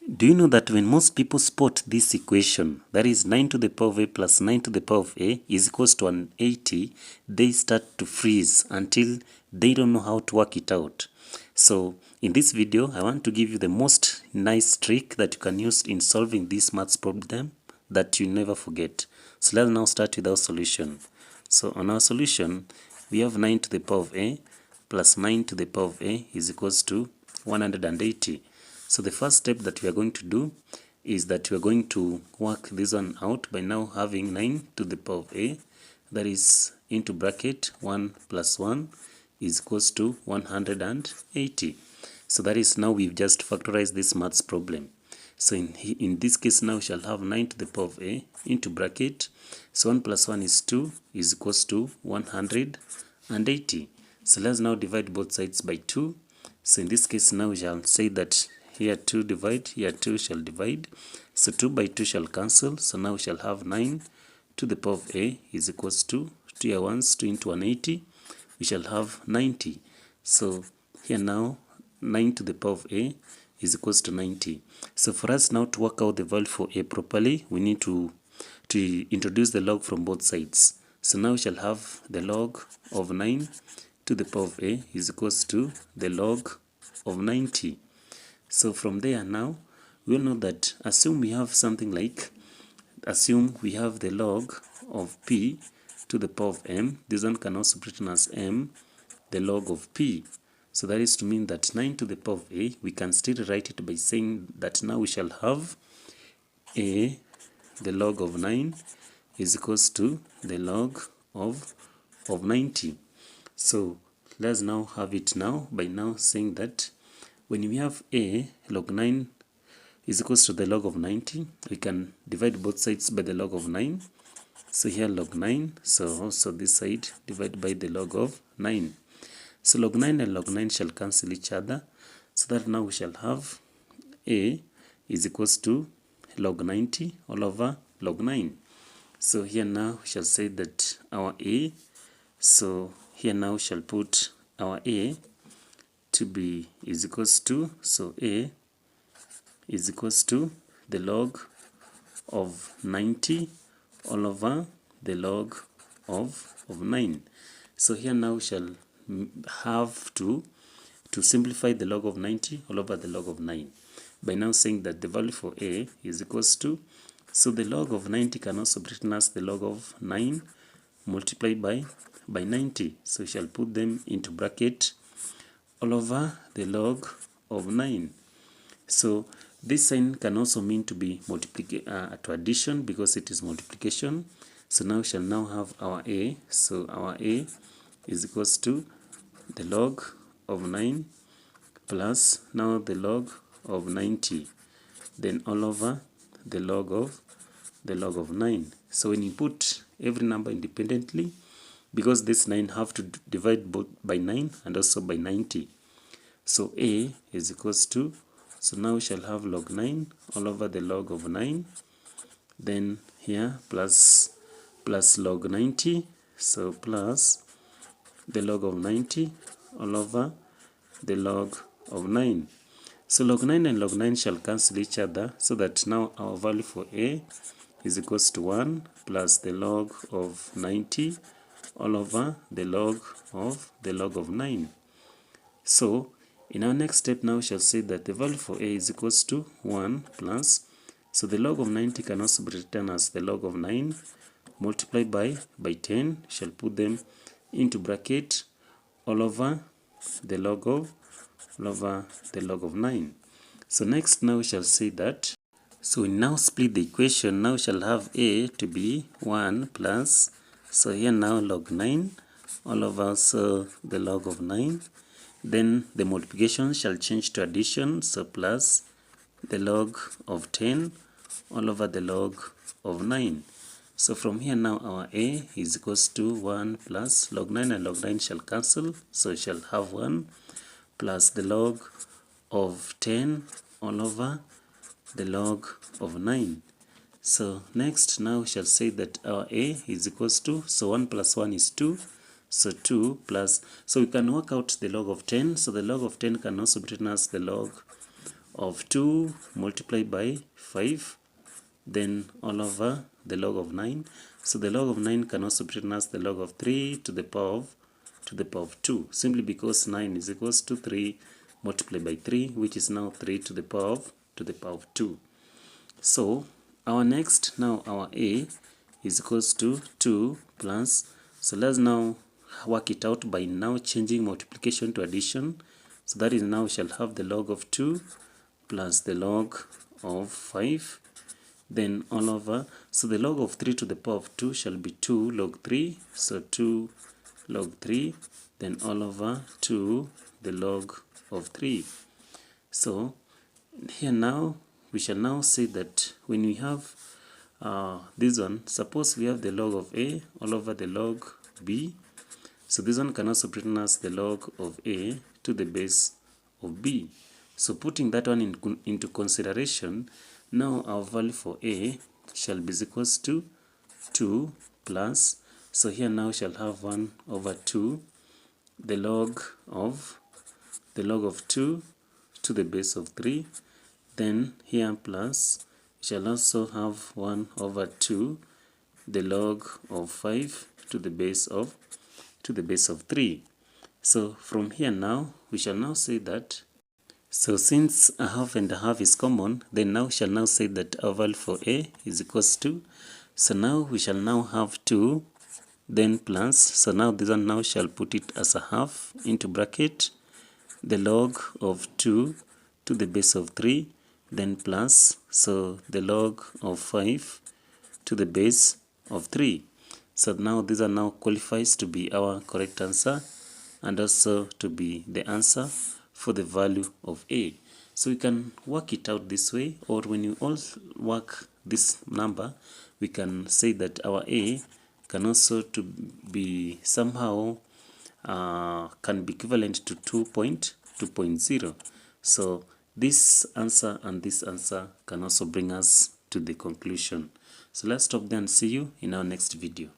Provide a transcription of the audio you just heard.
Do you know that when most people spot this equation, that is 9 to the power of a plus 9 to the power of a is equals to 180, they start to freeze until they don't know how to work it out. So in this video, I want to give you the most nice trick that you can use in solving this maths problem that you never forget. So let's now start with our solution. So on our solution, we have 9 to the power of a plus 9 to the power of a is equals to 180. So the first step that we are going to do is that we are going to work this one out by now having 9 to the power of a, that is into bracket 1 plus 1 is equals to 180. So that is now we've just factorized this maths problem. So in this case now we shall have 9 to the power of a into bracket. So 1 plus 1 is 2 is equals to 180. So let's now divide both sides by 2. So in this case now we shall say that here 2 divide, here 2 shall divide. So 2 by 2 shall cancel. So now we shall have 9 to the power of a is equals to 2 here once, 2 into 180. We shall have 90. So here now 9 to the power of a is equals to 90. So for us now to work out the value for a properly, we need to introduce the log from both sides. So now we shall have the log of 9 to the power of a is equals to the log of 90. So from there now, we'll know that assume we have something like, assume we have the log of p to the power of m. This one can also be written as m, the log of p. So that is to mean that 9 to the power of a, we can still write it by saying that now we shall have a, the log of 9 is equals to the log of 90. So let's now have it now by now saying that when we have a log 9 is equals to the log of 90, we can divide both sides by the log of 9. So here log 9, so also this side divide by the log of 9. So log 9 and log 9 shall cancel each other, so that now we shall have a is equals to log 90 all over log 9. So here now we shall say that our a, so here now we shall put our a to be is equals to, so a is equals to the log of 90 all over the log of 9. So here now we shall have to simplify the log of 90 all over the log of 9 by now saying that the value for a is equals to, so the log of 90 can also be written as the log of 9 multiplied by 90. So we shall put them into bracket all over the log of 9. So this sign can also mean to be to addition because it is multiplication. So now we shall now have our a. So our a is equals to the log of 9 plus now the log of 90, then all over the log of 9. So when you put every number independently, because this 9 have to divide both by 9 and also by 90. So a is equals to, so now we shall have log 9 all over the log of 9, then here plus log 90, so plus the log of 90 all over the log of 9. So log 9 and log 9 shall cancel each other, so that now our value for a is equals to 1 plus the log of 90 all over the log of 9. So in our next step now we shall say that the value for a is equals to 1 plus, so the log of 90 can also be written as the log of 9 multiplied by 10. Shall put them into bracket all over the log of 9. So next now we shall say that, so we now split the equation. Now we shall have a to be 1 plus, so here now log 9 all over so the log of 9, then the multiplication shall change to addition, so plus the log of 10 all over the log of 9. So from here now our a is equals to 1 plus log 9 and log 9 shall cancel, so we shall have 1 plus the log of 10 all over the log of 9. So next now we shall say that our a is equals to, so 1 plus 1 is 2, so 2 plus, so we can work out the log of 10, so the log of 10 can also be written as the log of 2 multiplied by 5, then all over the log of 9. So the log of 9 can also be written as the log of 3 to the power of 2, simply because 9 is equals to 3 multiplied by 3, which is now 3 to the power of 2. So our A is equals to 2 plus, so let's now work it out by now changing multiplication to addition. So that is, now we shall have the log of 2 plus the log of 5, then all over, so the log of 3 to the power of 2 shall be 2 log 3, so 2 log 3, then all over 2 the log of 3. So here now we shall now say that when we have this one, suppose we have the log of A all over the log B, so this one can also be written as the log of A to the base of B. So putting that one into consideration, now our value for A shall be equals to 2 plus, so here now we shall have 1 over 2 the log of 2 to the base of 3, then here plus we shall also have 1 over 2 the log of 5 to the base of 3. So from here now we shall now say that, so since a half and a half is common, then now we shall now say that our value for A is equals to, so now we shall now have 2 then plus, so now this one now shall put it as a half into bracket the log of 2 to the base of 3, then plus, so the log of 5 to the base of 3. So now these are now qualifies to be our correct answer and also to be the answer for the value of A. So we can work it out this way, or when you all work this number, we can say that our A can also to be somehow can be equivalent to 2.0. So this answer and this answer can also bring us to the conclusion. So let's stop there and see you in our next video.